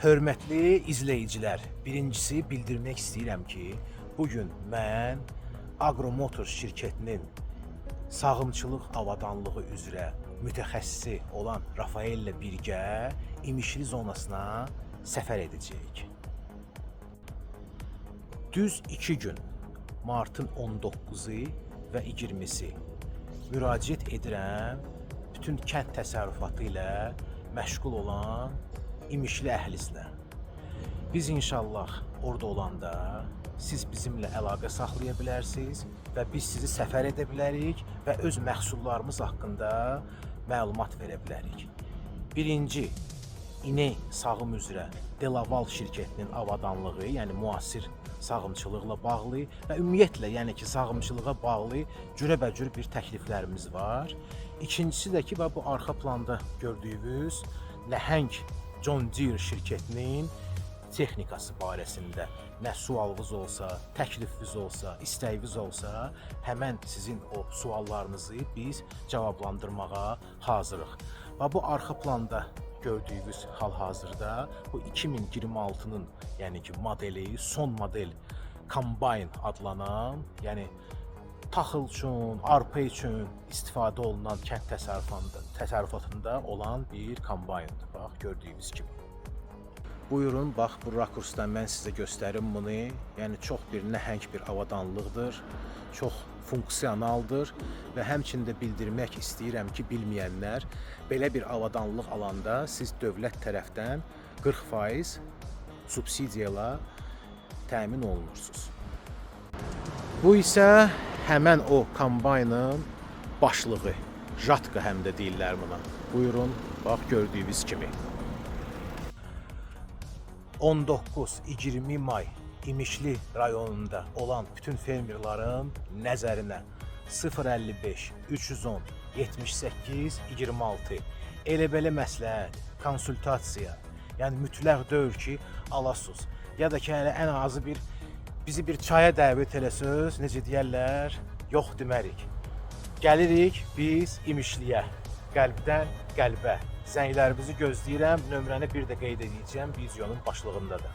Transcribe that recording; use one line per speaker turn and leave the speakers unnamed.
Hörmətli izləyicilər, birincisi bildirmək istəyirəm ki, bugün mən Agromotor şirkətinin sağımçılıq avadanlığı üzrə mütəxəssisi olan Rafael ilə birgə İmişli zonasına səfər edəcəyik. Düz 2 gün, martın 19-u və 20-si müraciət edirəm bütün kənd təsərrüfatı ilə məşğul olan İmişli əhlisinə. Biz inşallah orada olanda siz bizimlə əlaqə saxlaya bilərsiniz və biz sizi səfər edə bilərik və öz məhsullarımız haqqında məlumat verə bilərik. Birinci, inek sağım üzrə Delaval şirkətinin avadanlığı, yəni müasir sağımçılıqla bağlı və ümumiyyətlə, yəni ki, sağımçılığa bağlı cürəbəcür bir təkliflərimiz var. İkincisi də ki, bu arxa planda gördüyünüz nəhəng John Deere şirkətinin texnikası barəsində nə sualınız olsa, təklifiniz olsa, istəyiniz olsa, həmən sizin o suallarınızı biz cavablandırmağa hazırıq. Və bu arxa planda gördüyünüz hal-hazırda bu 2026-nın yəni ki modeli, son model Combine adlanan, yəni taxıl üçün, arpa üçün istifadə olunan kənd təsərrüfatında olan bir kombayndır. Bax, gördüyünüz kimi. Buyurun, bax, bu rakursdan mən sizə göstərim bunu. Yəni, çox bir nəhəng bir avadanlıqdır, çox funksionaldır və həmçində bildirmək istəyirəm ki, bilməyənlər, belə bir avadanlıq alanda siz dövlət tərəfdən 40% subsidiyayla təmin olunursunuz. Bu isə həmən o kombaynın başlığı, jatka həm də deyirlər buna. Buyurun, bax, gördüyünüz kimi. 19-20 may İmişli rayonunda olan bütün fermerların nəzərinə 055 310 78 26 elə-belə məsləhət, konsultasiya, yəni mütləq deyil ki, alasınız. Ya da ki, ən azı bizi bir çaya dəvət eləsiniz, necə deyərlər, yox demərik. Gəlirik biz İmişliyə, qəlbdən qəlbə. Zənglərimizi gözləyirəm, nömrəni bir də qeyd edəcəm videonun başlığında da.